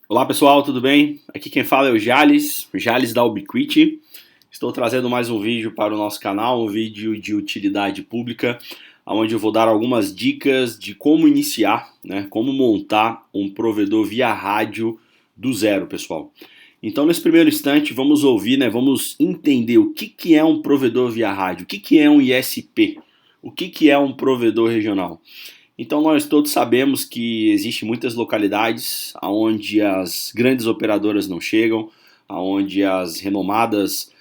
Olá pessoal, tudo bem? Aqui quem fala é o Jales da Ubiquiti. Estou trazendo mais um vídeo para o nosso canal, um vídeo de utilidade pública, onde eu vou dar algumas dicas de como iniciar, como montar um provedor via rádio do zero, pessoal. Então, nesse primeiro instante, vamos ouvir, vamos entender o que é um provedor via rádio, o que é um ISP, o que é um provedor regional. Então nós todos sabemos que existem muitas localidades onde as grandes operadoras não chegam, onde as renomadas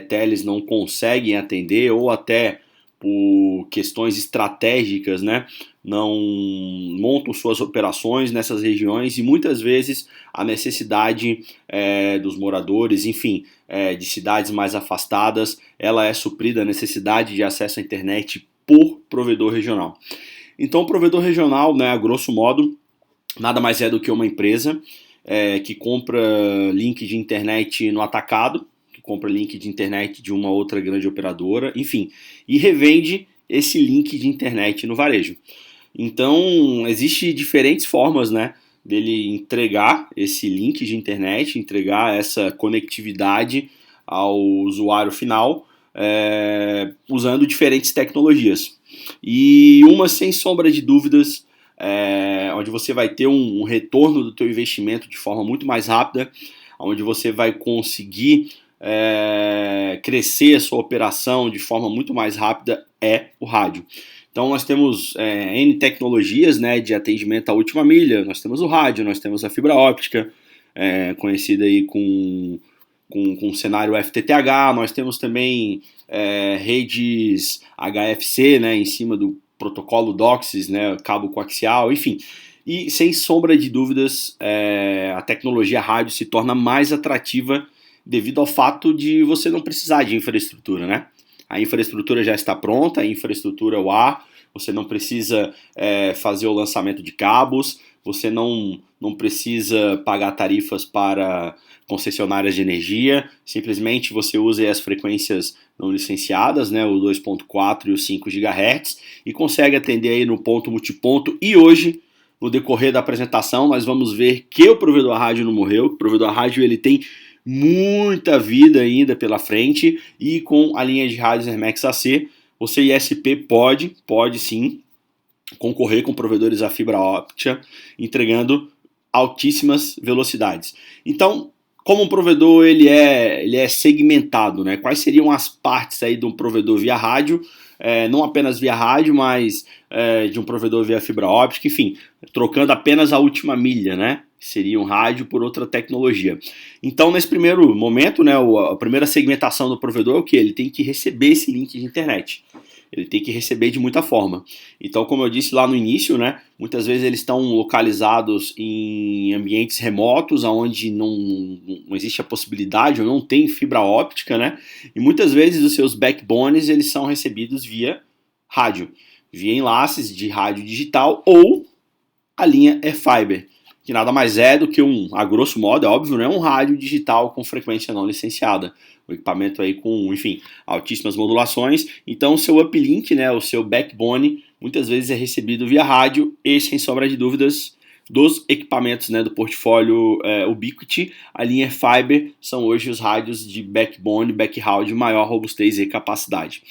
teles não conseguem atender ou até por questões estratégicas, não montam suas operações nessas regiões e muitas vezes a necessidade dos moradores, enfim, de cidades mais afastadas, ela é suprida a necessidade de acesso à internet por provedor regional. Então, o provedor regional, a grosso modo, nada mais é do que uma empresa que compra link de internet no atacado, que compra link de internet de uma outra grande operadora, enfim, e revende esse link de internet no varejo. Então, existem diferentes formas, dele entregar esse link de internet, entregar essa conectividade ao usuário final, usando diferentes tecnologias. E uma, sem sombra de dúvidas, onde você vai ter um retorno do teu investimento de forma muito mais rápida, onde você vai conseguir crescer a sua operação de forma muito mais rápida, é o rádio. Então nós temos N tecnologias de atendimento à última milha, nós temos o rádio, nós temos a fibra óptica, conhecida aí com o cenário FTTH, nós temos também redes HFC, em cima do protocolo DOCSIS, cabo coaxial, enfim. E sem sombra de dúvidas, a tecnologia rádio se torna mais atrativa devido ao fato de você não precisar de infraestrutura, A infraestrutura já está pronta, a infraestrutura é o ar, você não precisa fazer o lançamento de cabos, você não precisa pagar tarifas para concessionárias de energia, simplesmente você usa as frequências não licenciadas, o 2.4 e o 5 GHz, e consegue atender aí no ponto multiponto. E hoje, no decorrer da apresentação, nós vamos ver que o provedor rádio não morreu, o provedor rádio ele tem muita vida ainda pela frente, e com a linha de rádios Hermex AC, você ISP pode sim concorrer com provedores a fibra óptica, entregando altíssimas velocidades. Então, como um provedor ele é segmentado, Quais seriam as partes aí de um provedor via rádio? Não apenas via rádio, mas de um provedor via fibra óptica, enfim, trocando apenas a última milha, que seria um rádio por outra tecnologia. Então, nesse primeiro momento, a primeira segmentação do provedor é o que? Ele tem que receber esse link de internet. Ele tem que receber de muita forma. Então, como eu disse lá no início, muitas vezes eles estão localizados em ambientes remotos, onde não existe a possibilidade ou não tem fibra óptica, e muitas vezes os seus backbones eles são recebidos via rádio, via enlaces de rádio digital ou a linha E-Fiber, que nada mais é do que a grosso modo, é óbvio, um rádio digital com frequência não licenciada. O equipamento aí com, enfim, altíssimas modulações. Então o seu uplink, o seu backbone, muitas vezes é recebido via rádio e, sem sombra de dúvidas, dos equipamentos do portfólio Ubiquiti, a linha Fiber são hoje os rádios de backbone, backhaul de maior robustez e capacidade.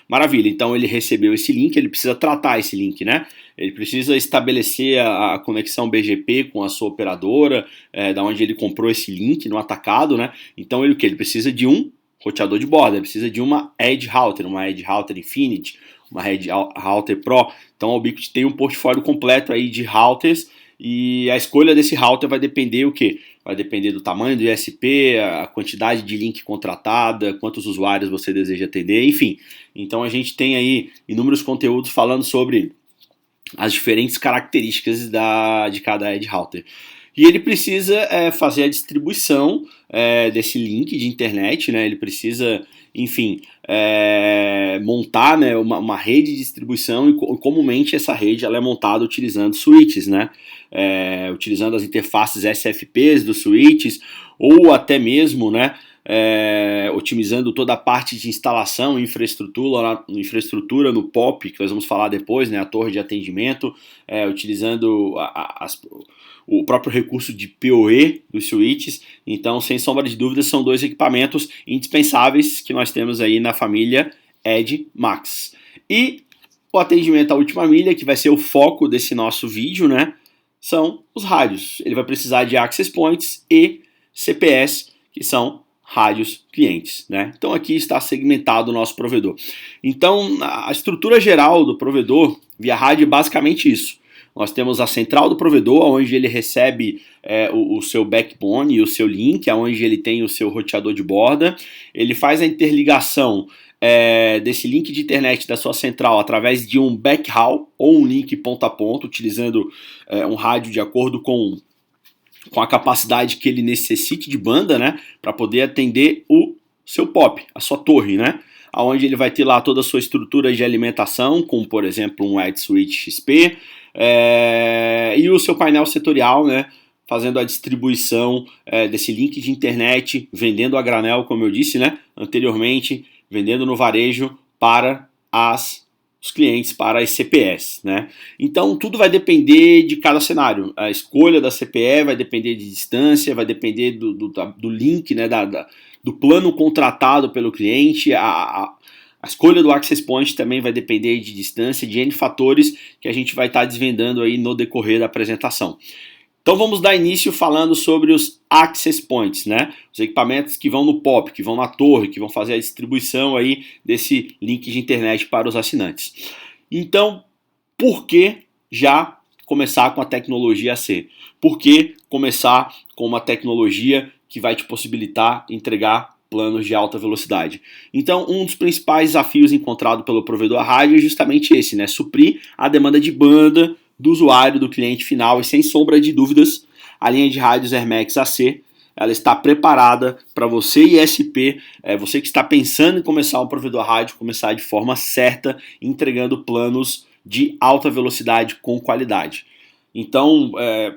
Maravilha, então ele recebeu esse link, ele precisa tratar esse link, Ele precisa estabelecer a conexão BGP com a sua operadora, da onde ele comprou esse link no atacado, Então ele o que? Ele precisa de um roteador de borda, ele precisa de uma Edge Router, uma Edge Router Infinity, uma Edge Router Pro. Então a Ubiquiti tem um portfólio completo aí de routers e a escolha desse router vai depender o quê? Vai depender do tamanho do ISP, a quantidade de link contratada, quantos usuários você deseja atender, enfim. Então a gente tem aí inúmeros conteúdos falando sobre as diferentes características de cada Edge Router. E ele precisa fazer a distribuição desse link de internet, Ele precisa, enfim, montar uma rede de distribuição, e comumente essa rede ela é montada utilizando switches, utilizando as interfaces SFPs dos switches, ou até mesmo otimizando toda a parte de instalação, infraestrutura no POP, que nós vamos falar depois, né, a torre de atendimento, utilizando o próprio recurso de PoE dos switches. Então, sem sombra de dúvidas, são dois equipamentos indispensáveis que nós temos aí na família Edge Max. E o atendimento à última milha, que vai ser o foco desse nosso vídeo, né, são os rádios. Ele vai precisar de access points e CPS, que são rádios clientes, né? Então aqui está segmentado o nosso provedor. Então a estrutura geral do provedor via rádio é basicamente isso. Nós temos a central do provedor, onde ele recebe o seu backbone e o seu link, onde ele tem o seu roteador de borda. Ele faz a interligação desse link de internet da sua central através de um backhaul ou um link ponta a ponta, utilizando um rádio de acordo com a capacidade que ele necessite de banda, né, para poder atender o seu POP, a sua torre, né, onde ele vai ter lá toda a sua estrutura de alimentação, como por exemplo um Edge Switch XP, e o seu painel setorial, né, fazendo a distribuição desse link de internet, vendendo a granel, como eu disse, né, anteriormente, vendendo no varejo para os clientes, para as CPEs, né? Então tudo vai depender de cada cenário. A escolha da CPE vai depender de distância, vai depender do link, né, do plano contratado pelo cliente. A escolha do access point também vai depender de distância, de N fatores que a gente vai estar desvendando aí no decorrer da apresentação. Então vamos dar início falando sobre os access points, né? Os equipamentos que vão no POP, que vão na torre, que vão fazer a distribuição aí desse link de internet para os assinantes. Então, por que já começar com a tecnologia AC? Por que começar com uma tecnologia que vai te possibilitar entregar planos de alta velocidade? Então, um dos principais desafios encontrado pelo provedor a rádio é justamente esse, né? Suprir a demanda de banda do usuário, do cliente final, e sem sombra de dúvidas, a linha de rádios Hermex AC, ela está preparada para você ISP, você que está pensando em começar um provedor rádio, começar de forma certa, entregando planos de alta velocidade com qualidade. Então,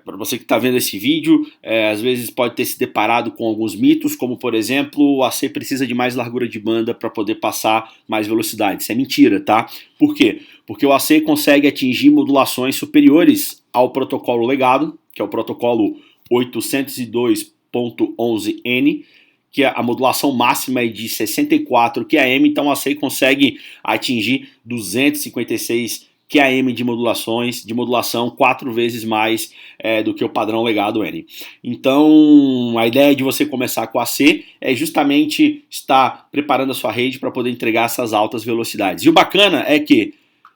para você que está vendo esse vídeo, às vezes pode ter se deparado com alguns mitos, como por exemplo, o AC precisa de mais largura de banda para poder passar mais velocidade. Isso é mentira, tá? Por quê? Porque o AC consegue atingir modulações superiores ao protocolo legado, que é o protocolo 802.11n, que a modulação máxima é de 64 QAM, então o AC consegue atingir 256 QAM de modulação 4 vezes mais do que o padrão legado N. Então, a ideia de você começar com AC é justamente estar preparando a sua rede para poder entregar essas altas velocidades. E o bacana é que,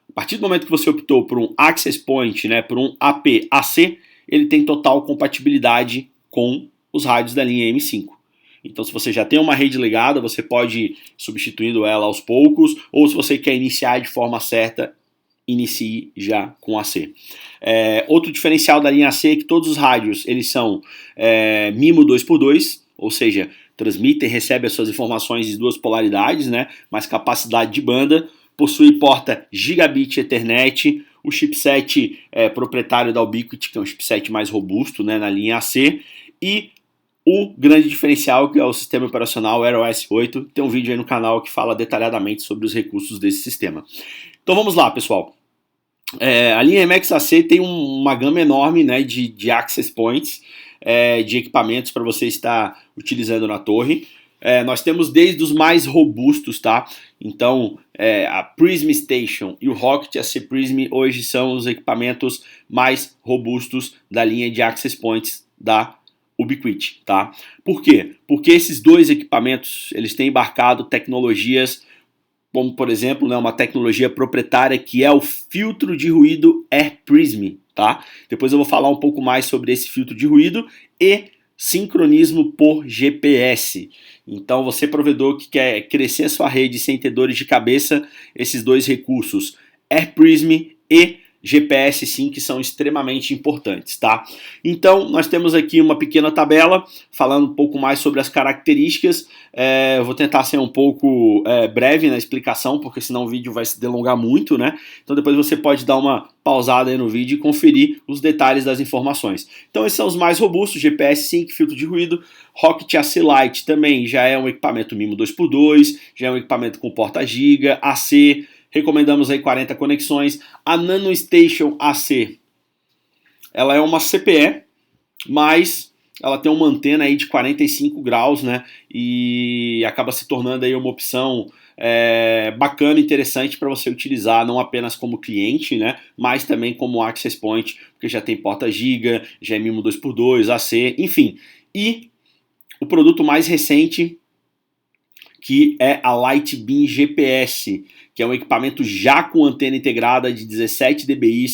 a partir do momento que você optou por um Access Point, né, por um AP-AC, ele tem total compatibilidade com os rádios da linha M5. Então, se você já tem uma rede ligada, você pode ir substituindo ela aos poucos, ou se você quer iniciar de forma certa, inicie já com AC. Outro diferencial da linha AC é que todos os rádios eles são MIMO 2x2, ou seja, transmitem e recebem as suas informações de duas polaridades, né, mais capacidade de banda, possui porta Gigabit Ethernet, o chipset proprietário da Ubiquiti, que é um chipset mais robusto, né, na linha AC, e o grande diferencial, que é o sistema operacional Air OS 8, tem um vídeo aí no canal que fala detalhadamente sobre os recursos desse sistema. Então vamos lá, pessoal. A linha Hermex AC tem uma gama enorme, né, de access points, de equipamentos para você estar utilizando na torre. Nós temos desde os mais robustos, tá? Então, a Prism Station e o Rocket AC Prism hoje são os equipamentos mais robustos da linha de access points da Ubiquiti, tá? Por quê? Porque esses dois equipamentos, eles têm embarcado tecnologias como, por exemplo, né, uma tecnologia proprietária que é o filtro de ruído Air Prism, tá? Depois eu vou falar um pouco mais sobre esse filtro de ruído e sincronismo por GPS. Então, você provedor que quer crescer a sua rede sem ter dores de cabeça, esses dois recursos, Air Prism e GPS sim, que são extremamente importantes, tá? Então, nós temos aqui uma pequena tabela falando um pouco mais sobre as características. Eu vou tentar ser um pouco breve na explicação, porque senão o vídeo vai se delongar muito, né? Então depois você pode dar uma pausada aí no vídeo e conferir os detalhes das informações. Então esses são os mais robustos: GPS Sync, filtro de ruído. Rocket AC Lite também já é um equipamento MIMO 2x2, já é um equipamento com porta giga, AC. Recomendamos aí 40 conexões. A NanoStation AC, ela é uma CPE, mas ela tem uma antena aí de 45 graus, né? E acaba se tornando aí uma opção bacana, interessante para você utilizar, não apenas como cliente, né? Mas também como access point, porque já tem porta giga, já é MIMO 2x2, AC, enfim. E o produto mais recente, que é a Lightbeam GPS, que é um equipamento já com antena integrada de 17 dBi,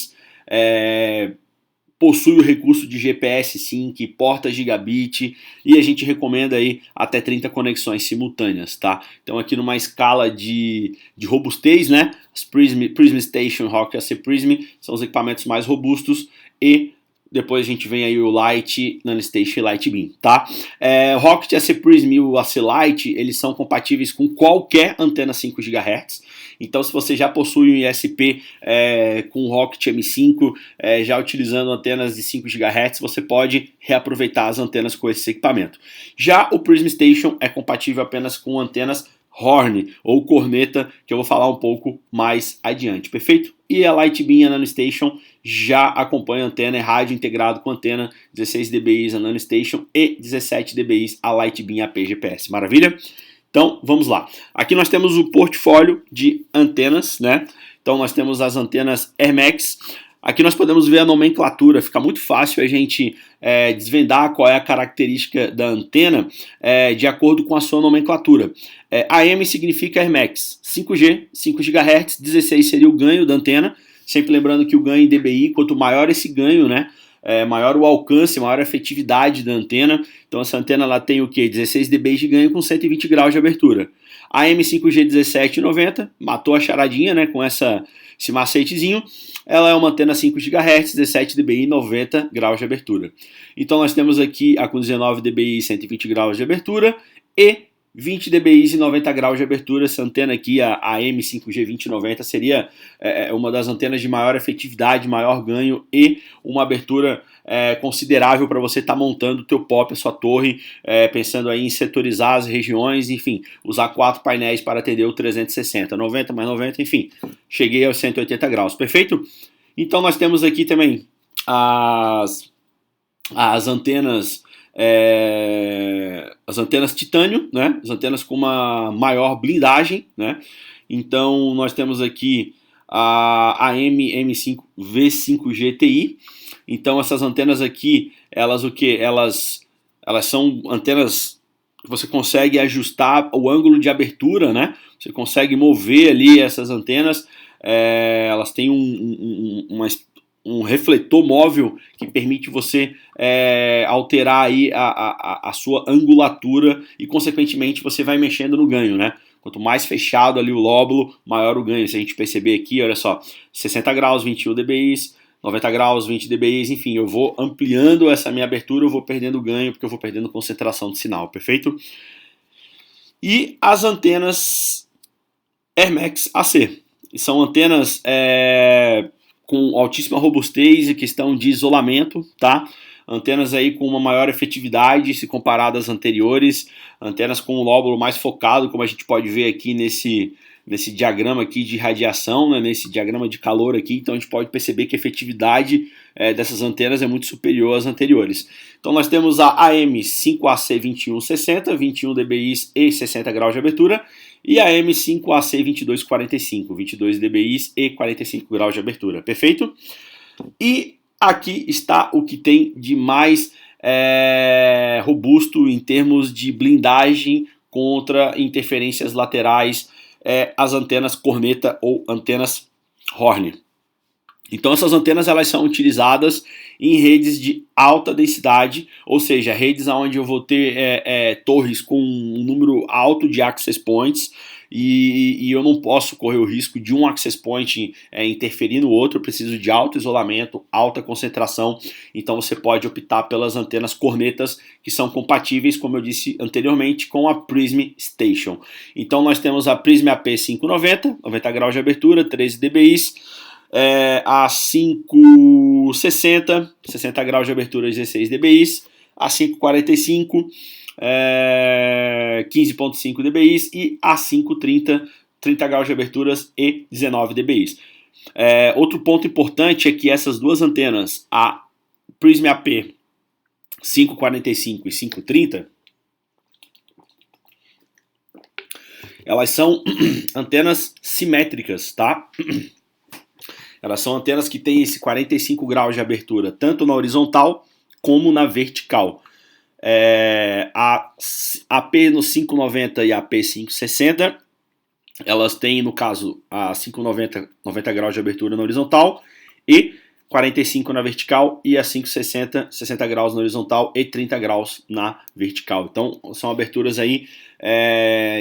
possui o recurso de GPS Sync, porta gigabit, e a gente recomenda aí até 30 conexões simultâneas, tá? Então aqui numa escala de robustez, né? As Prism Station, Rocket AC Prism são os equipamentos mais robustos, e depois a gente vem aí o Lite, NanoStation e Lightbeam, tá? Rocket AC Prism e o AC Lite, eles são compatíveis com qualquer antena 5 GHz. Então, se você já possui um ISP com Rocket M5, já utilizando antenas de 5 GHz, você pode reaproveitar as antenas com esse equipamento. Já o Prism Station é compatível apenas com antenas Horn ou corneta, que eu vou falar um pouco mais adiante, perfeito? E a Lightbeam e a NanoStation já acompanham antena e rádio integrado com antena, 16 dBi a NanoStation e 17 dBi a Lightbeam AP GPS, maravilha? Então vamos lá, aqui nós temos o portfólio de antenas, né? Então nós temos as antenas Airmax. Aqui nós podemos ver a nomenclatura, fica muito fácil a gente desvendar qual é a característica da antena de acordo com a sua nomenclatura. AM significa Airmax, 5G, 5 GHz, 16 seria o ganho da antena, sempre lembrando que o ganho em dBi, quanto maior esse ganho, né, maior o alcance, maior a efetividade da antena. Então essa antena ela tem o que? 16 dB de ganho com 120 graus de abertura. A M5G 1790, matou a charadinha, né, com esse macetezinho. Ela é uma antena 5 GHz, 17 dBi e 90 graus de abertura. Então nós temos aqui a com 19 dBi e 120 graus de abertura e 20 dBi e 90 graus de abertura. Essa antena aqui, a M5G 2090, seria uma das antenas de maior efetividade, maior ganho e uma abertura considerável para você estar montando o teu POP, a sua torre, pensando aí em setorizar as regiões, enfim, usar 4 painéis para atender o 360, 90 mais 90, enfim, cheguei aos 180 graus, perfeito? Então nós temos aqui também as antenas titânio, né? As antenas com uma maior blindagem, né? Então nós temos aqui a M5 V5G TI. Então essas antenas aqui, elas são antenas que você consegue ajustar o ângulo de abertura, né? Você consegue mover ali essas antenas. Elas têm um refletor móvel que permite você alterar aí a sua angulatura e, consequentemente, você vai mexendo no ganho, né? Quanto mais fechado ali o lóbulo, maior o ganho. Se a gente perceber aqui, olha só, 60 graus, 21 dBi, 90 graus, 20 dBi, enfim, eu vou ampliando essa minha abertura, eu vou perdendo ganho, porque eu vou perdendo concentração de sinal, perfeito? E as antenas Airmax AC. São antenas com altíssima robustez e questão de isolamento, tá? Antenas aí com uma maior efetividade se comparado às anteriores, antenas com um lóbulo mais focado, como a gente pode ver aqui nesse diagrama aqui de radiação, né, nesse diagrama de calor aqui. Então a gente pode perceber que a efetividade dessas antenas é muito superior às anteriores. Então nós temos a AM5AC2160, 21 dBi e 60 graus de abertura, e a M5AC2245, 22 dBi e 45 graus de abertura, perfeito? E aqui está o que tem de mais robusto em termos de blindagem contra interferências laterais, as antenas corneta ou antenas Horn. Então essas antenas elas são utilizadas em redes de alta densidade, ou seja, redes onde eu vou ter torres com um número alto de access points e eu não posso correr o risco de um access point interferir no outro. Eu preciso de alto isolamento, alta concentração, então você pode optar pelas antenas cornetas que são compatíveis, como eu disse anteriormente, com a Prism Station. Então nós temos a Prism AP590, 90 graus de abertura, 13 dBi, a 560, 60 graus de abertura, 16 dBi, a 545, 15.5 dBi e a 530, 30 graus de aberturas e 19 dBi. Outro ponto importante é que essas duas antenas, a Prism AP 545 e 530, elas são antenas simétricas, tá? Elas são antenas que têm esse 45 graus de abertura, tanto na horizontal como na vertical. A AP no 590 e a AP 560, elas têm, no caso, a 590 90 graus de abertura na horizontal e 45 na vertical, e a 560 60 graus na horizontal e 30 graus na vertical. Então são aberturas aí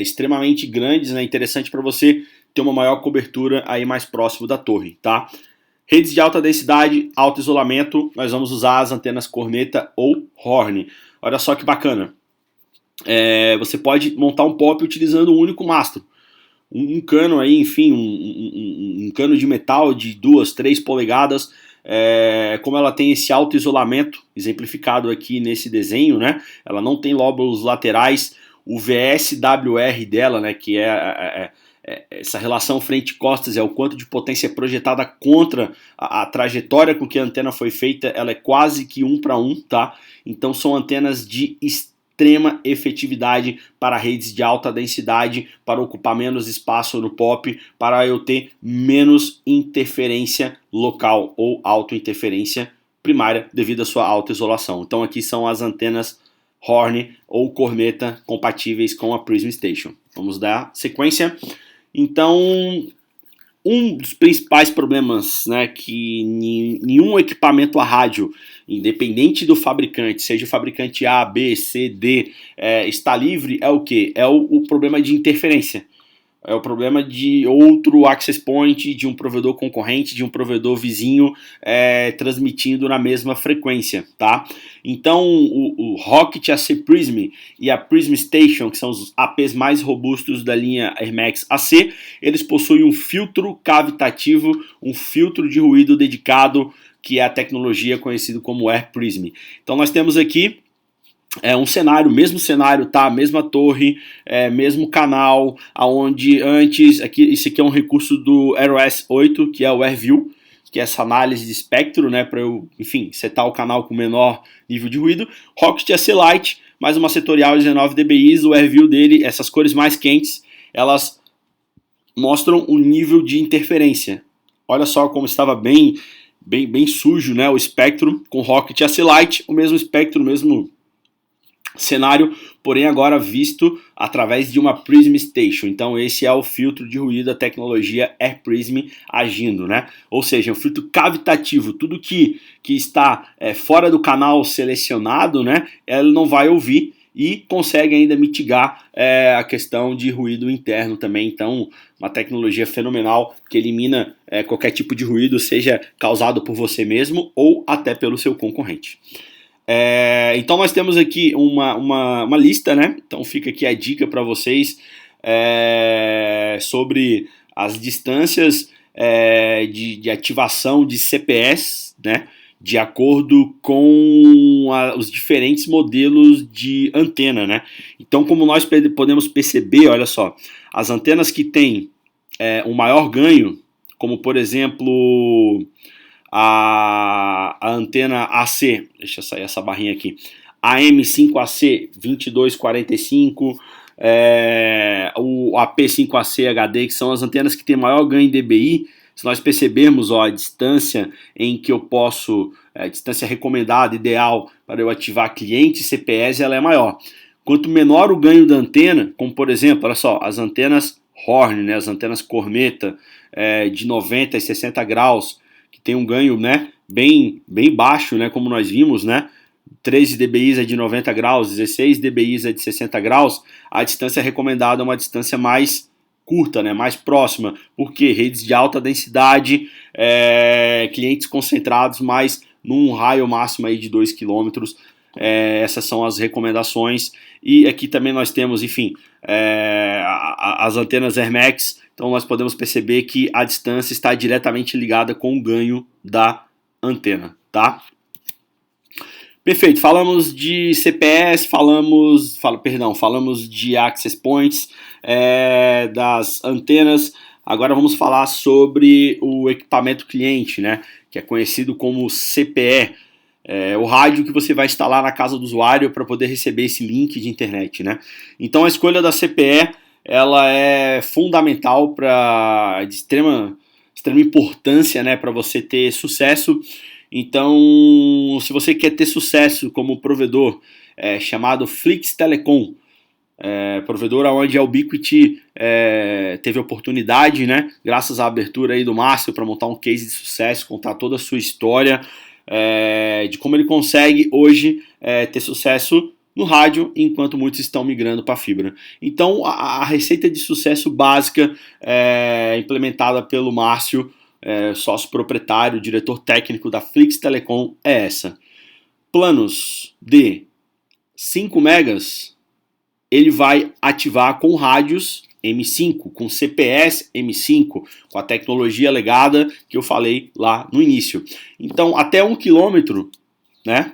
extremamente grandes, né? Interessante para você ter uma maior cobertura aí mais próximo da torre, tá? Redes de alta densidade, alto isolamento, nós vamos usar as antenas corneta ou horn. Olha só que bacana. Você pode montar um POP utilizando um único mastro. Um cano aí, enfim, um cano de metal de 2, 3 polegadas, como ela tem esse alto isolamento, exemplificado aqui nesse desenho, né? Ela não tem lóbulos laterais, o VSWR dela, né, que essa relação frente-costas, é o quanto de potência projetada contra a trajetória com que a antena foi feita, ela é quase que 1 para 1, tá? Então são antenas de extrema efetividade para redes de alta densidade, para ocupar menos espaço no POP, para eu ter menos interferência local ou autointerferência primária devido à sua alta isolação. Então aqui são as antenas horn ou corneta compatíveis com a Prism Station. Vamos dar sequência. Então, um dos principais problemas, né, que nenhum equipamento a rádio, independente do fabricante, seja o fabricante A, B, C, D, está livre, é o que? É o problema de interferência. É o problema de outro access point, de um provedor concorrente, de um provedor vizinho transmitindo na mesma frequência, tá? Então o Rocket AC Prism e a Prism Station, que são os APs mais robustos da linha Hermex AC, eles possuem um filtro cavitativo, um filtro de ruído dedicado, que é a tecnologia conhecida como Air Prism. Então nós temos aqui um cenário, mesmo cenário, tá? Mesma torre, mesmo canal, aonde antes, esse aqui é um recurso do AirOS 8, que é o AirView, que é essa análise de espectro, né? Para eu, enfim, setar o canal com menor nível de ruído. Rocket AC Lite, mais uma setorial de 19 dBi, o AirView dele, essas cores mais quentes, elas mostram o nível de interferência. Olha só como estava bem sujo, né? O espectro com Rocket AC Lite, o mesmo espectro, o mesmo cenário, porém agora visto através de uma Prism Station. Então esse é o filtro de ruído da tecnologia Air Prism agindo, né? Ou seja, um filtro cavitativo, tudo que está fora do canal selecionado, né, ela não vai ouvir e consegue ainda mitigar a questão de ruído interno também. Então uma tecnologia fenomenal que elimina qualquer tipo de ruído, seja causado por você mesmo ou até pelo seu concorrente. Então nós temos aqui uma lista, né? Então fica aqui a dica para vocês sobre as distâncias de ativação de CPS, né? De acordo com os diferentes modelos de antena, né? Então, como nós podemos perceber, olha só, as antenas que têm um maior ganho, como por exemplo a antena AC, deixa eu sair essa barrinha aqui, a M5AC 2245, o AP5AC HD, que são as antenas que têm maior ganho em dBi. Se nós percebermos a distância em que eu posso, a distância recomendada, ideal para eu ativar cliente CPS, ela é maior. Quanto menor o ganho da antena, como por exemplo, olha só, as antenas horn, né, as antenas corneta de 90 e 60 graus, que tem um ganho, né, bem baixo, né, como nós vimos, né, 13 dBi é de 90 graus, 16 dBi é de 60 graus, a distância recomendada é uma distância mais curta, né, mais próxima, porque redes de alta densidade, clientes concentrados, mas num raio máximo aí de 2 km, essas são as recomendações. E aqui também nós temos, enfim, as antenas Airmax, então nós podemos perceber que a distância está diretamente ligada com o ganho da antena, tá? Perfeito, falamos de CPS, falamos de access points, das antenas. Agora vamos falar sobre o equipamento cliente, né, que é conhecido como CPE, o rádio que você vai instalar na casa do usuário para poder receber esse link de internet, né. Então a escolha da CPE, ela é fundamental, de extrema importância, né, para você ter sucesso. Então, se você quer ter sucesso como provedor, chamado Flix Telecom, provedor onde a Ubiquiti teve oportunidade, né, graças à abertura aí do Márcio, para montar um case de sucesso, contar toda a sua história, de como ele consegue hoje ter sucesso no rádio, enquanto muitos estão migrando para a fibra. Então, a receita de sucesso básica implementada pelo Márcio, sócio proprietário, diretor técnico da Flix Telecom, é essa. Planos de 5 megas, ele vai ativar com rádios M5, com CPS M5, com a tecnologia legada que eu falei lá no início. Então, até 1 km, né,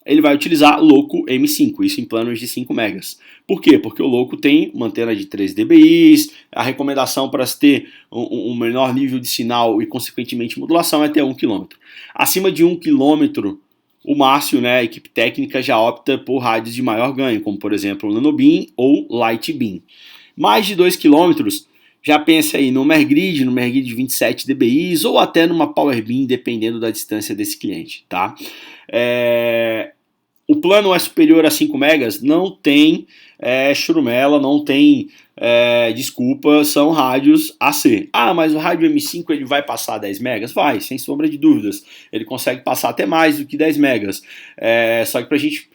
ele vai utilizar Loco M5, isso em planos de 5 megas. Por quê? Porque o Loco tem uma antena de 3 dBi, a recomendação para se ter um menor nível de sinal e, consequentemente, modulação é até 1 km. Acima de 1 km, o Márcio, né, a equipe técnica, já opta por rádios de maior ganho, como, por exemplo, o Nanobeam ou Light Beam. Mais de 2 km, já pensa aí no Mergrid de 27 dBi ou até numa Power Beam, dependendo da distância desse cliente, tá? O plano é superior a 5 megas, não tem churumela, não tem desculpa, são rádios AC. Ah, mas o rádio M5 ele vai passar 10 megas? Vai, sem sombra de dúvidas. Ele consegue passar até mais do que 10 megas. Só que para a gente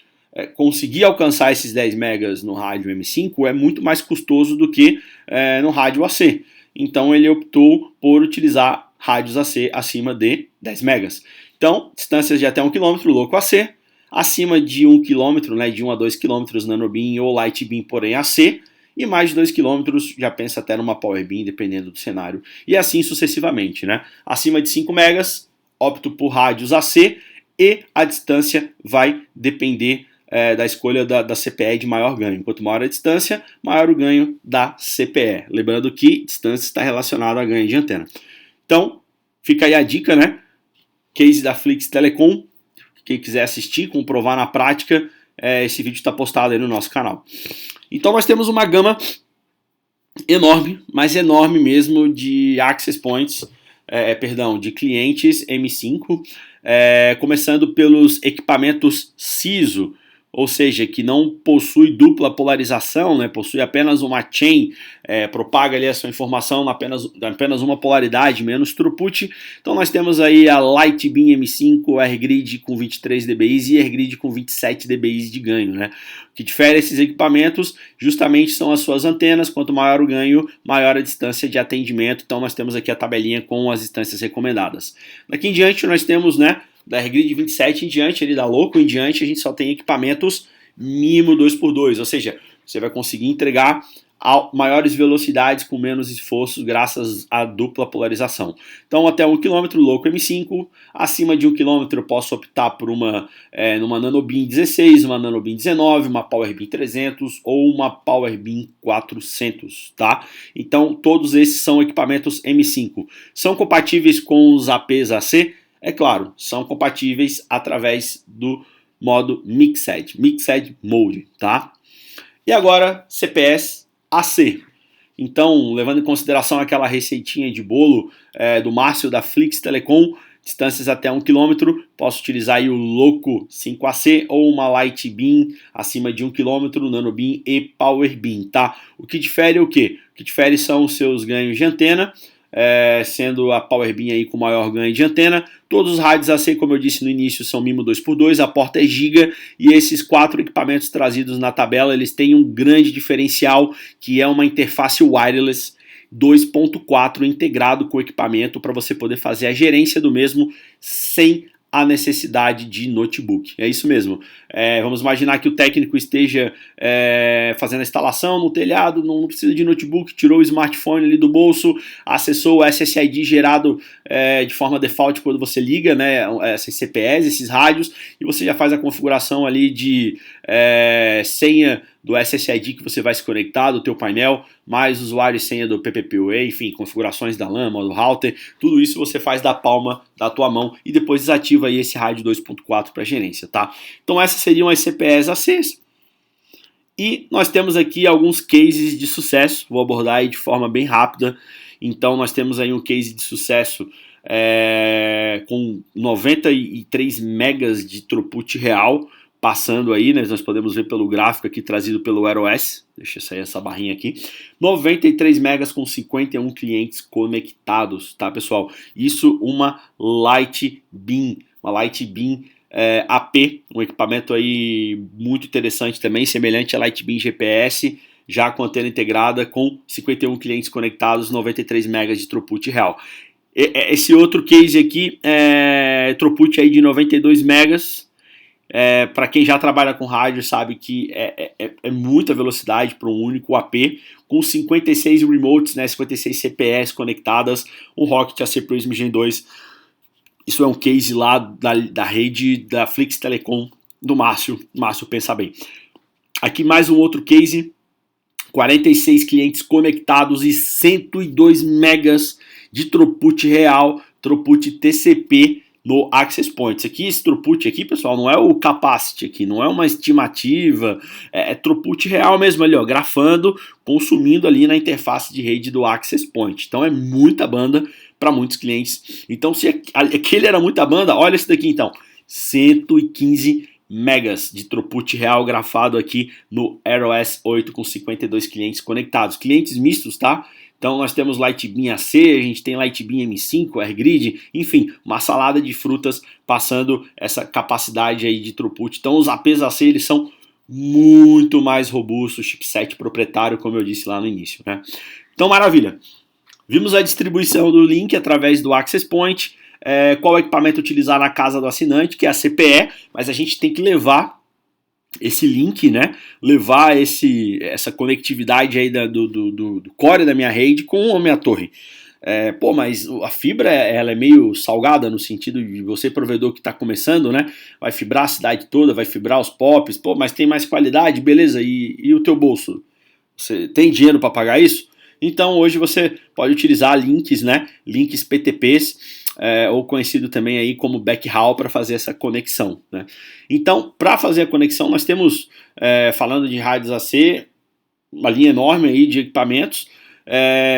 conseguir alcançar esses 10 megas no rádio M5 é muito mais custoso do que no rádio AC. Então ele optou por utilizar rádios AC acima de 10 megas. Então, distâncias de até 1 km, Loco AC. Acima de 1 km, né, de 1 a 2 km, Nanobeam ou Light Beam, porém AC. E mais de 2 km, já pensa até numa Power Beam, dependendo do cenário. E assim sucessivamente, né? Acima de 5 megas, opto por rádios AC. E a distância vai depender da escolha da CPE de maior ganho. Quanto maior a distância, maior o ganho da CPE. Lembrando que distância está relacionada a ganho de antena. Então, fica aí a dica, né? Case da Flix Telecom. Quem quiser assistir, comprovar na prática, esse vídeo está postado aí no nosso canal. Então nós temos uma gama enorme, mas enorme mesmo, de access points, de clientes M5, começando pelos equipamentos CISO, ou seja, que não possui dupla polarização, né, possui apenas uma chain, propaga ali a sua informação apenas uma polaridade, menos throughput. Então nós temos aí a Light Beam M5, AirGrid com 23 dBi e AirGrid com 27 dBi de ganho, né? O que difere esses equipamentos justamente são as suas antenas. Quanto maior o ganho, maior a distância de atendimento. Então nós temos aqui a tabelinha com as distâncias recomendadas. Daqui em diante nós temos, né, da AirGrid 27 em diante, ele da Loco em diante, a gente só tem equipamentos mínimo 2x2, ou seja, você vai conseguir entregar maiores velocidades com menos esforços graças à dupla polarização. Então até 1 km, Loco M5, acima de 1 km eu posso optar por numa Nanobeam 16, uma Nanobeam 19, uma Power Beam 300 ou uma Power Beam 400, tá? Então todos esses são equipamentos M5. São compatíveis com os APs AC? É claro, são compatíveis através do modo Mixed Mode, tá? E agora, CPS AC. Então, levando em consideração aquela receitinha de bolo do Márcio da Flix Telecom, distâncias até 1 km, posso utilizar aí o Loco 5AC ou uma Light Beam acima de 1 km, Nanobeam e Power Beam, tá? O que difere é o quê? O que difere são os seus ganhos de antena, sendo a PowerBeam aí com maior ganho de antena. Todos os rádios AC, como eu disse no início, são MIMO 2x2, a porta é giga, e esses 4 equipamentos trazidos na tabela, eles têm um grande diferencial, que é uma interface wireless 2.4 integrado com o equipamento para você poder fazer a gerência do mesmo sem a necessidade de notebook. É isso mesmo. Vamos imaginar que o técnico esteja fazendo a instalação no telhado, não precisa de notebook, tirou o smartphone ali do bolso, acessou o SSID gerado de forma default quando você liga, né, essas CPEs, esses rádios, e você já faz a configuração ali de senha do SSID que você vai se conectar, do teu painel, mais usuário e senha do PPPoE, enfim, configurações da LAN, do router, tudo isso você faz da palma da tua mão e depois desativa aí esse rádio 2.4 para gerência, tá? Então essas seriam as CPEs ACs. E nós temos aqui alguns cases de sucesso, vou abordar aí de forma bem rápida. Então nós temos aí um case de sucesso com 93 megas de throughput real, passando aí, né, nós podemos ver pelo gráfico aqui trazido pelo AirOS, deixa eu sair essa barrinha aqui, 93 megas com 51 clientes conectados, tá pessoal? Isso uma Lightbeam AP, um equipamento aí muito interessante também, semelhante a Lightbeam GPS, já com antena integrada, com 51 clientes conectados, 93 megas de throughput real. Esse outro case aqui throughput aí de 92 megas, para quem já trabalha com rádio sabe que é muita velocidade para um único AP, com 56 remotes, né, 56 CPEs conectadas, um Rocket AC Prism Gen 2. Isso é um case lá da rede da Flix Telecom do Márcio pensa bem. Aqui mais um outro case, 46 clientes conectados e 102 megas de throughput real, throughput TCP no Access Points. Aqui, esse throughput aqui, pessoal, não é o capacity aqui, não é uma estimativa, é throughput real mesmo ali, ó, grafando, consumindo ali na interface de rede do Access Point. Então é muita banda para muitos clientes. Então se aquele era muita banda, olha esse daqui então, 115 megas de throughput real grafado aqui no AirOS 8 com 52 clientes conectados. Clientes mistos, tá? Então nós temos Lightbeam AC, a gente tem Lightbeam M5, AirGrid, enfim, uma salada de frutas passando essa capacidade aí de throughput. Então os APs AC eles são muito mais robustos, chipset proprietário, como eu disse lá no início, né? Então maravilha. Vimos a distribuição do link através do Access Point, qual equipamento utilizar na casa do assinante, que é a CPE, mas a gente tem que levar esse link, né, levar essa conectividade aí do core da minha rede com a minha torre. Mas a fibra ela é meio salgada no sentido de você, provedor que está começando, né, vai fibrar a cidade toda, vai fibrar os POPs, mas tem mais qualidade, beleza, e o teu bolso? Você tem dinheiro para pagar isso? Então hoje você pode utilizar links, né, links PTPs, ou conhecido também aí como backhaul para fazer essa conexão, né? Então, para fazer a conexão, nós temos, falando de rádios AC, uma linha enorme aí de equipamentos,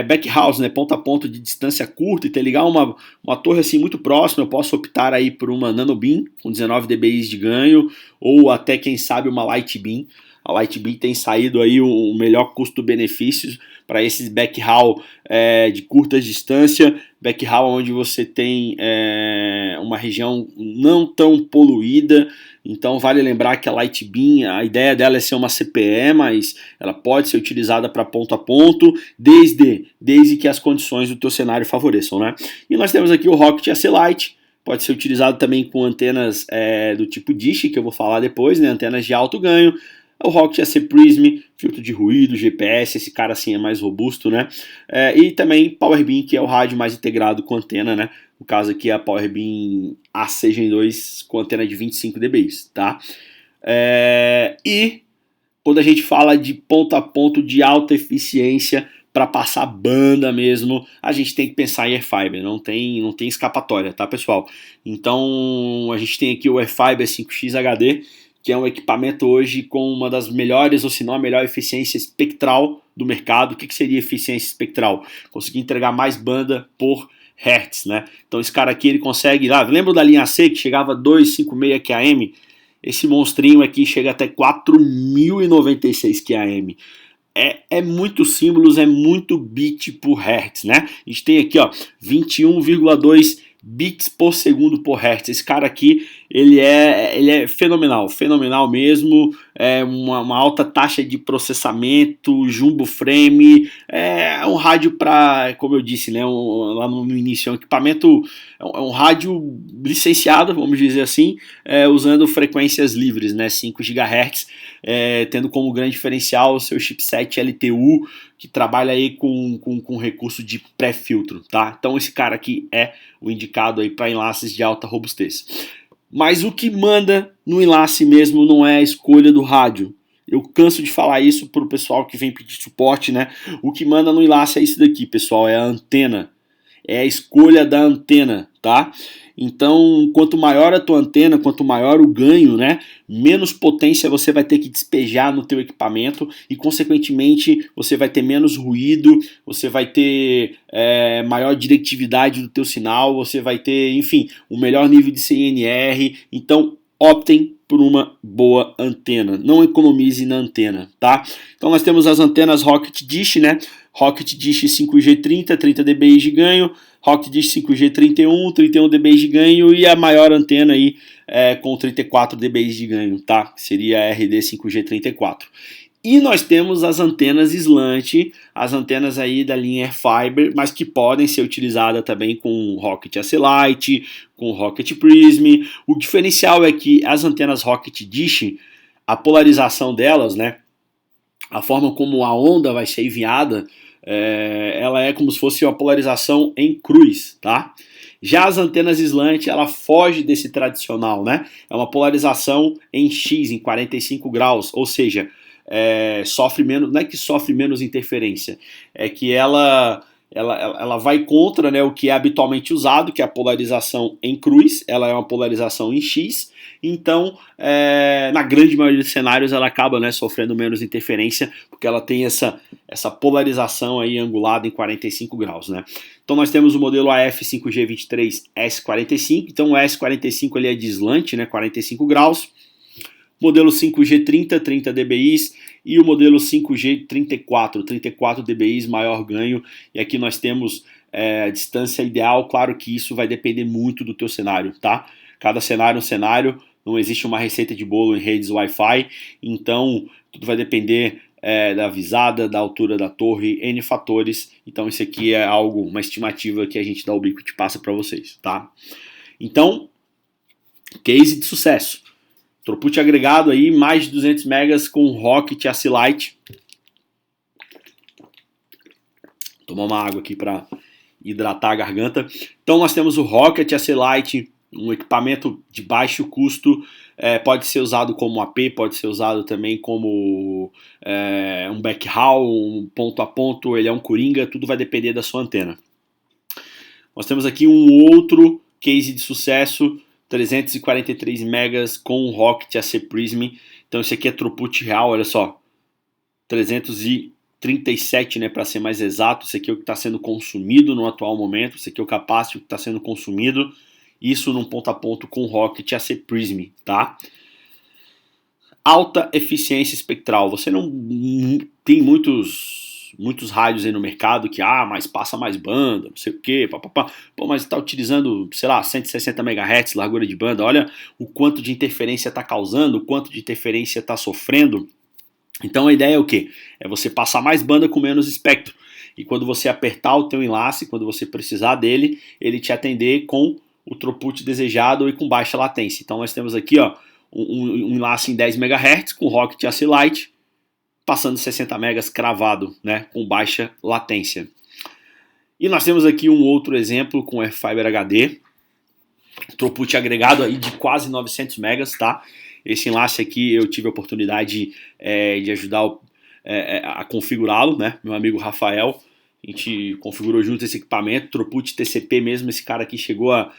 backhauls, né, ponto a ponto de distância curta, e ligar uma torre assim muito próxima, eu posso optar aí por uma NanoBeam com 19 dBi de ganho, ou até quem sabe uma Lightbeam. A Lightbeam tem saído aí o melhor custo-benefício para esses backhaul de curta distância, backhaul onde você tem uma região não tão poluída. Então vale lembrar que a Lightbeam, a ideia dela é ser uma CPE, mas ela pode ser utilizada para ponto a ponto, desde que as condições do teu cenário favoreçam, né? E nós temos aqui o Rocket AC Lite, pode ser utilizado também com antenas do tipo Dish, que eu vou falar depois, né? Antenas de alto ganho. O Rocket AC Prism, filtro de ruído, GPS, esse cara assim é mais robusto, né? E também PowerBeam, que é o rádio mais integrado com antena, né? No caso aqui é a PowerBeam AC Gen 2 com antena de 25 dBi, tá? E quando a gente fala de ponto a ponto de alta eficiência para passar banda mesmo, a gente tem que pensar em AirFiber, não tem escapatória, tá, pessoal? Então a gente tem aqui o AirFiber 5X HD, que é um equipamento hoje com uma das melhores, ou se não a melhor eficiência espectral do mercado. O que seria eficiência espectral? Conseguir entregar mais banda por hertz, né? Então esse cara aqui ele consegue, lembra da linha C que chegava a 256 QAM? Esse monstrinho aqui chega até 4096 QAM. é muito símbolos, é muito bit por hertz, né? A gente tem aqui, ó, 21,2 bits por segundo por hertz. Esse cara aqui, ele é fenomenal, fenomenal mesmo. É uma alta taxa de processamento, jumbo frame. É um rádio para, como eu disse, né, lá no início, é um equipamento, é um rádio licenciado, vamos dizer assim, usando frequências livres, né, 5 GHz, tendo como grande diferencial o seu chipset LTU, que trabalha aí com recurso de pré-filtro, tá? Então esse cara aqui é o indicado aí para enlaces de alta robustez. Mas o que manda no enlace mesmo não é a escolha do rádio. Eu canso de falar isso pro pessoal que vem pedir suporte, né? O que manda no enlace é isso daqui, pessoal, é a antena. É a escolha da antena, tá? Então, quanto maior a tua antena, quanto maior o ganho, né, menos potência você vai ter que despejar no teu equipamento e, consequentemente, você vai ter menos ruído, você vai ter maior diretividade do teu sinal, você vai ter, enfim, um melhor nível de CNR. Então, optem por uma boa antena, não economize na antena, tá? Então nós temos as antenas Rocket Dish, né? Rocket Dish 5G 30 dBi de ganho, Rocket Dish 5G 31 dBi de ganho e a maior antena aí com 34 dBi de ganho, tá? Seria a RD 5G 34. E nós temos as antenas slant, as antenas aí da linha Airfiber, mas que podem ser utilizadas também com Rocket AC-Lite, com Rocket Prism. O diferencial é que as antenas Rocket Dish, a polarização delas, né, a forma como a onda vai ser enviada, ela é como se fosse uma polarização em cruz, tá? Já as antenas slant, ela foge desse tradicional, né? É uma polarização em X, em 45 graus, ou seja, sofre menos, não é que sofre menos interferência, é que ela vai contra, né, o que é habitualmente usado, que é a polarização em cruz. Ela é uma polarização em X, então na grande maioria dos cenários ela acaba, né, sofrendo menos interferência, porque ela tem essa polarização aí angulada em 45 graus, né? Então nós temos o modelo AF5G23S45, então o S45 ele é de slant, né, 45 graus, modelo 5G 30 dBi e o modelo 5G 34 dBi, maior ganho. E aqui nós temos a distância ideal. Claro que isso vai depender muito do teu cenário, tá? Cada cenário é um cenário, não existe uma receita de bolo em redes Wi-Fi, então tudo vai depender da visada, da altura da torre, N fatores. Então isso aqui é algo, uma estimativa que a gente da Ubiquiti passa para vocês, tá? Então, case de sucesso. Throughput agregado aí, mais de 200 megas com Rocket AC-Lite. Tomar uma água aqui para hidratar a garganta. Então nós temos o Rocket AC-Lite, um equipamento de baixo custo, pode ser usado como AP, pode ser usado também como um backhaul, um ponto a ponto, ele é um coringa, tudo vai depender da sua antena. Nós temos aqui um outro case de sucesso, 343 megas com Rocket AC Prism. Então esse aqui é throughput real, olha só, 337, né, para ser mais exato. Esse aqui é o que está sendo consumido no atual momento, esse aqui é o capacity que está sendo consumido, isso num ponto a ponto com Rocket AC Prism, tá? Alta eficiência espectral, você não tem muitos rádios aí no mercado que, mas passa mais banda, não sei o que, papapá. Pô, mas está utilizando, sei lá, 160 MHz, largura de banda, olha o quanto de interferência está causando, o quanto de interferência está sofrendo. Então a ideia é o quê? É você passar mais banda com menos espectro. E quando você apertar o teu enlace, quando você precisar dele, ele te atender com o throughput desejado e com baixa latência. Então nós temos aqui, ó, um enlace em 10 MHz com Rocket AC-Lite, passando 60 megas cravado, né, com baixa latência. E nós temos aqui um outro exemplo com Airfiber HD, throughput agregado aí de quase 900 megas, tá? Esse enlace aqui eu tive a oportunidade de ajudar a configurá-lo, né? Meu amigo Rafael, a gente configurou junto esse equipamento, throughput TCP mesmo, esse cara aqui chegou a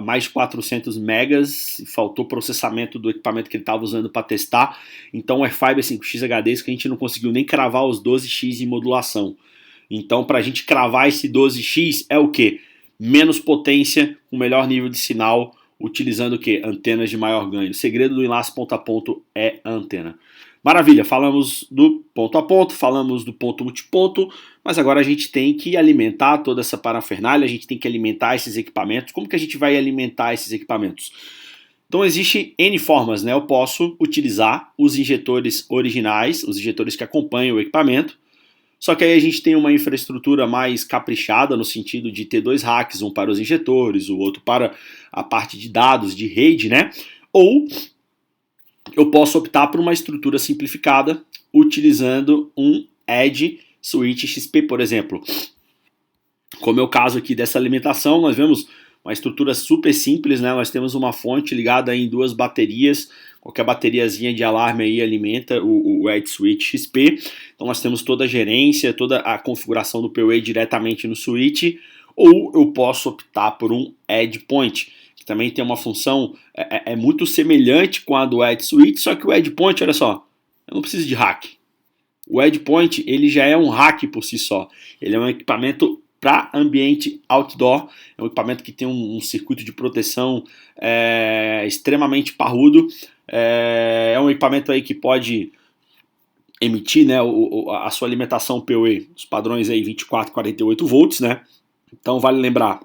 mais de 400 megas, faltou processamento do equipamento que ele estava usando para testar. Então o Airfiber 5X HD, isso que a gente não conseguiu nem cravar os 12x em modulação. Então para a gente cravar esse 12x é o que? Menos potência, um melhor nível de sinal, utilizando o que? Antenas de maior ganho. O segredo do enlace ponto a ponto é a antena. Maravilha, falamos do ponto a ponto, falamos do ponto multiponto, mas agora a gente tem que alimentar toda essa parafernália, a gente tem que alimentar esses equipamentos. Como que a gente vai alimentar esses equipamentos? Então existe N formas, né? Eu posso utilizar os injetores originais, os injetores que acompanham o equipamento, só que aí a gente tem uma infraestrutura mais caprichada no sentido de ter dois racks, um para os injetores, o outro para a parte de dados, de rede, né? Ou eu posso optar por uma estrutura simplificada utilizando um Edge Switch XP, por exemplo. Como é o caso aqui dessa alimentação, nós vemos uma estrutura super simples, né? Nós temos uma fonte ligada em duas baterias, qualquer bateriazinha de alarme aí alimenta o Edge Switch XP. Então nós temos toda a gerência, toda a configuração do PoE diretamente no switch, ou eu posso optar por um Edge Point, que também tem uma função muito semelhante com a do Edge Switch, só que o Edge Point, olha só, eu não preciso de hack. O Edge Point ele já é um hack por si só, ele é um equipamento para ambiente outdoor, é um equipamento que tem um circuito de proteção extremamente parrudo, é um equipamento aí que pode emitir, né, a sua alimentação PoE, os padrões aí 24, 48 volts, né? Então vale lembrar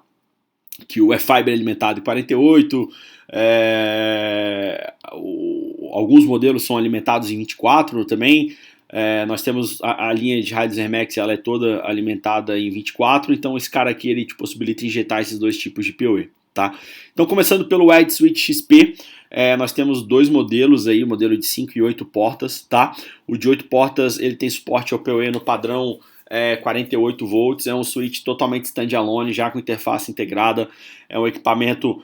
que o E-Fiber é alimentado em 48, alguns modelos são alimentados em 24 também. Nós temos a linha de raios Hermex, ela é toda alimentada em 24, então esse cara aqui ele te possibilita injetar esses dois tipos de PoE, tá? Então começando pelo Edge Switch XP, nós temos dois modelos aí, o modelo de 5 e 8 portas, tá? O de 8 portas ele tem suporte ao PoE no padrão 48 volts, é um switch totalmente standalone, já com interface integrada, é um equipamento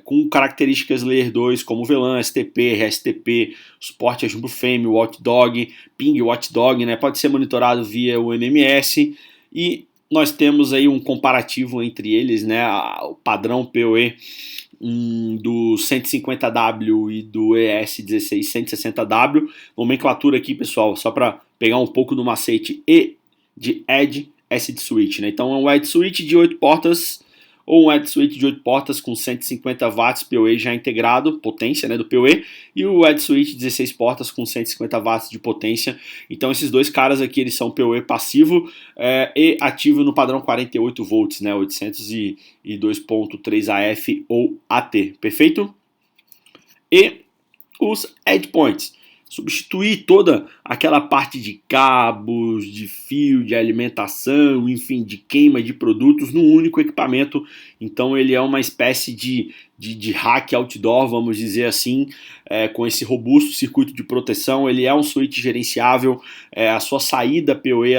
com características Layer 2, como VLAN, STP, RSTP, suporte a Jumbo Frame, Watchdog, Ping Watchdog, né? Pode ser monitorado via o MMS, e nós temos aí um comparativo entre eles, né? O padrão PoE do 150W e do ES16 160W, nomenclatura aqui, pessoal, só para pegar um pouco do macete, E de Edge, S de Switch, né? Então é um Edge Switch de 8 portas ou um Edge Switch de 8 portas com 150 watts PoE já integrado, potência, né, do PoE, e o Edge Switch 16 portas com 150 watts de potência. Então esses dois caras aqui eles são PoE passivo e ativo no padrão 48 volts, né, 802.3 AF ou AT, perfeito? E os Edge Points, substituir toda aquela parte de cabos, de fio, de alimentação, enfim, de queima de produtos num único equipamento. Então ele é uma espécie de hack outdoor, vamos dizer assim, com esse robusto circuito de proteção. Ele é um switch gerenciável, a sua saída PoE,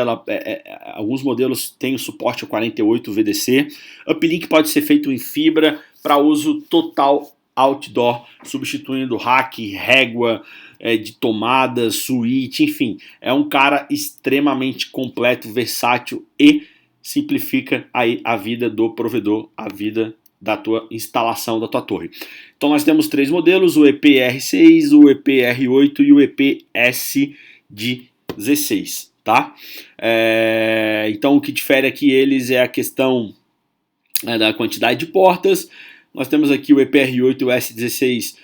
alguns modelos têm o suporte a 48 VDC. Uplink pode ser feito em fibra para uso total outdoor, substituindo hack, régua, de tomada, switch, enfim, é um cara extremamente completo, versátil e simplifica aí a vida do provedor, a vida da tua instalação da tua torre. Então nós temos três modelos, o EP-R6, o EP-R8 e o EP-S16, tá? Então o que difere aqui eles é a questão da quantidade de portas. Nós temos aqui o EP-R8 e o S16,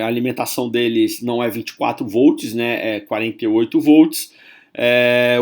a alimentação deles não é 24 volts, né, é 48 volts.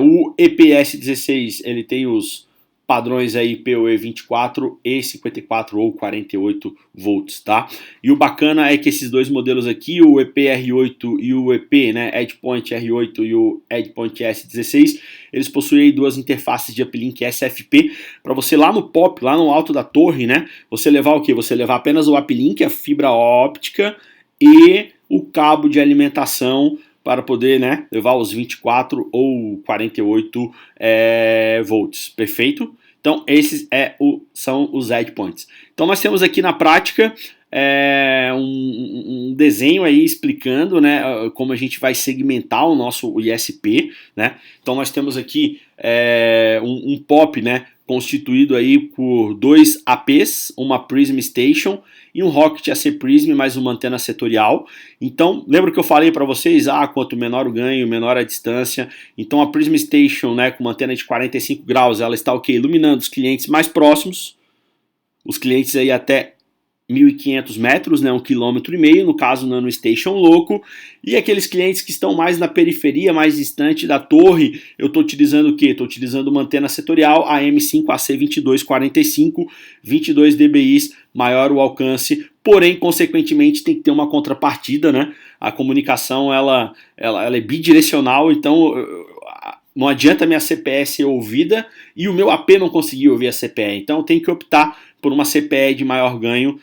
O EPS16 ele tem os padrões aí PoE 24 e 54 ou 48 volts, tá? E o bacana é que esses dois modelos aqui, o EP-R8 e o EP, né, EdgePoint R8 e o EdgePoint S16, eles possuem duas interfaces de uplink SFP para você lá no POP, lá no alto da torre, né, você levar o que? Você levar apenas o uplink, a fibra óptica e o cabo de alimentação para poder, né, levar os 24 ou 48 volts, perfeito? Então esses são os Edge Points. Então nós temos aqui na prática um desenho aí explicando, né, como a gente vai segmentar o nosso ISP, né? Então nós temos aqui um POP, né, constituído aí por dois APs, uma Prism Station e um Rocket AC Prism mais uma antena setorial. Então, lembra que eu falei para vocês, quanto menor o ganho, menor a distância. Então a Prism Station, né, com uma antena de 45 graus, ela está iluminando os clientes mais próximos, os clientes aí até 1.500 metros, né, 1,5 km, no caso Nano Station Loco, e aqueles clientes que estão mais na periferia, mais distante da torre, eu estou utilizando o quê? Estou utilizando uma antena setorial, a M5AC2245, 22 dBi, maior o alcance, porém, consequentemente, tem que ter uma contrapartida, né? A comunicação, ela é bidirecional, então não adianta a minha CPE ser ouvida e o meu AP não conseguir ouvir a CPE, então eu tenho que optar por uma CPE de maior ganho.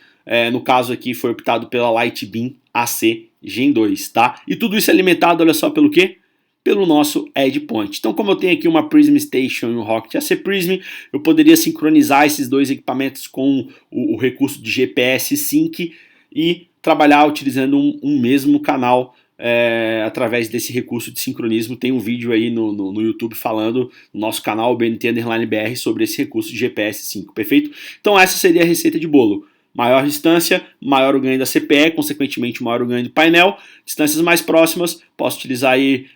No caso aqui foi optado pela Lightbeam AC Gen 2, tá? E tudo isso é alimentado, olha só, pelo quê? Pelo nosso EdgePoint. Então, como eu tenho aqui uma Prism Station e um Rocket AC Prism, eu poderia sincronizar esses dois equipamentos com o recurso de GPS Sync e trabalhar utilizando um mesmo canal através desse recurso de sincronismo. Tem um vídeo aí no YouTube falando no nosso canal BNT_BR sobre esse recurso de GPS Sync, perfeito? Então essa seria a receita de bolo. Maior distância, maior o ganho da CPE, consequentemente maior o ganho do painel. Distâncias mais próximas, posso utilizar aí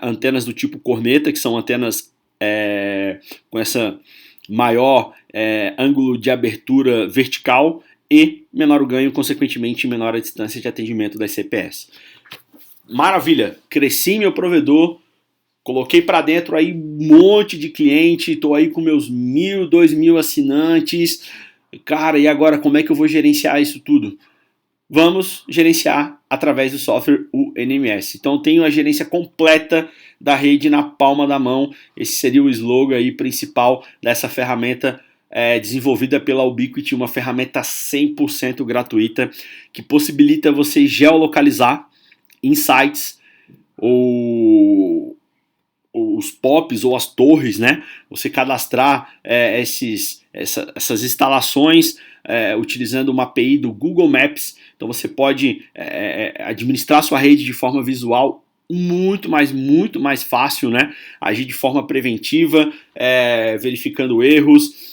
antenas do tipo corneta, que são antenas com essa maior ângulo de abertura vertical, e menor o ganho, consequentemente menor a distância de atendimento das CPEs. Maravilha, cresci meu provedor, coloquei para dentro aí um monte de cliente, estou aí com meus 1.000, 2.000 assinantes. Cara, e agora como é que eu vou gerenciar isso tudo? Vamos gerenciar através do software UNMS. Então eu tenho a gerência completa da rede na palma da mão. Esse seria o slogan aí principal dessa ferramenta desenvolvida pela Ubiquiti, uma ferramenta 100% gratuita que possibilita você geolocalizar insights ou os POPs ou as torres, né? Você cadastrar essas instalações utilizando uma API do Google Maps. Então você pode administrar sua rede de forma visual muito mais fácil, né? Agir de forma preventiva, verificando erros,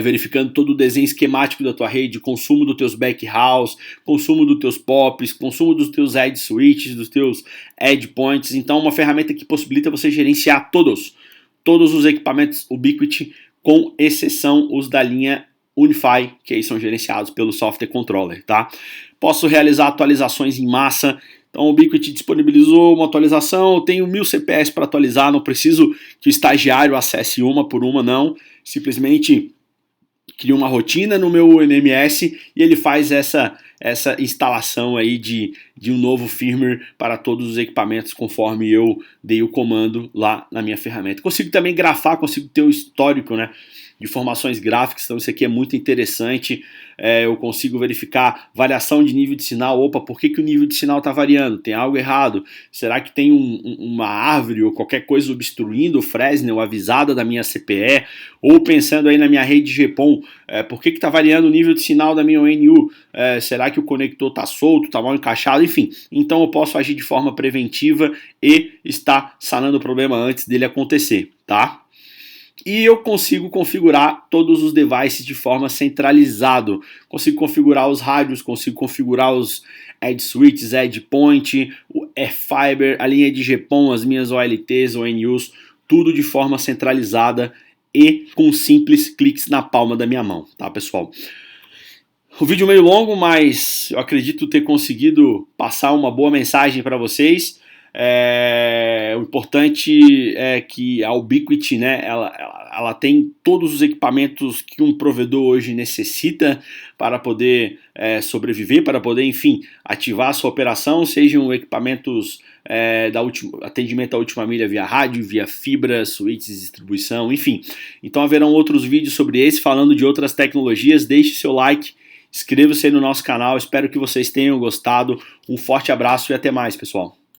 verificando todo o desenho esquemático da tua rede, consumo dos teus backhaus, consumo dos teus POPs, consumo dos teus edge switches, dos teus edge points. Então, uma ferramenta que possibilita você gerenciar todos os equipamentos Ubiquiti, com exceção os da linha Unify, que aí são gerenciados pelo software controller, tá? Posso realizar atualizações em massa. Então, o Ubiquiti disponibilizou uma atualização, eu tenho 1.000 CPS para atualizar, não preciso que o estagiário acesse uma por uma, não. Simplesmente cria uma rotina no meu UNMS e ele faz essa instalação aí de um novo firmware para todos os equipamentos conforme eu dei o comando lá na minha ferramenta. Consigo também grafar, consigo ter o histórico, né, de informações gráficas, então isso aqui é muito interessante. Eu consigo verificar variação de nível de sinal. Opa, por que o nível de sinal está variando? Tem algo errado? Será que tem uma árvore ou qualquer coisa obstruindo o Fresnel avisada da minha CPE? Ou pensando aí na minha rede GPON, por que está variando o nível de sinal da minha ONU? Será que o conector está solto, está mal encaixado? Enfim, então eu posso agir de forma preventiva e estar sanando o problema antes dele acontecer, tá? E eu consigo configurar todos os devices de forma centralizada. Consigo configurar os rádios, consigo configurar os edge switches, edge point, o Fiber, a linha de GPON, as minhas OLTs, ONUs, tudo de forma centralizada e com simples cliques na palma da minha mão, tá, pessoal? O vídeo meio longo, mas eu acredito ter conseguido passar uma boa mensagem para vocês. O importante é que a Ubiquiti, né, ela tem todos os equipamentos que um provedor hoje necessita para poder sobreviver, para poder, enfim, ativar a sua operação, sejam equipamentos atendimento à última milha via rádio, via fibra, switches de distribuição, enfim. Então haverão outros vídeos sobre esse, falando de outras tecnologias. Deixe seu like, inscreva-se aí no nosso canal, espero que vocês tenham gostado. Um forte abraço e até mais, pessoal.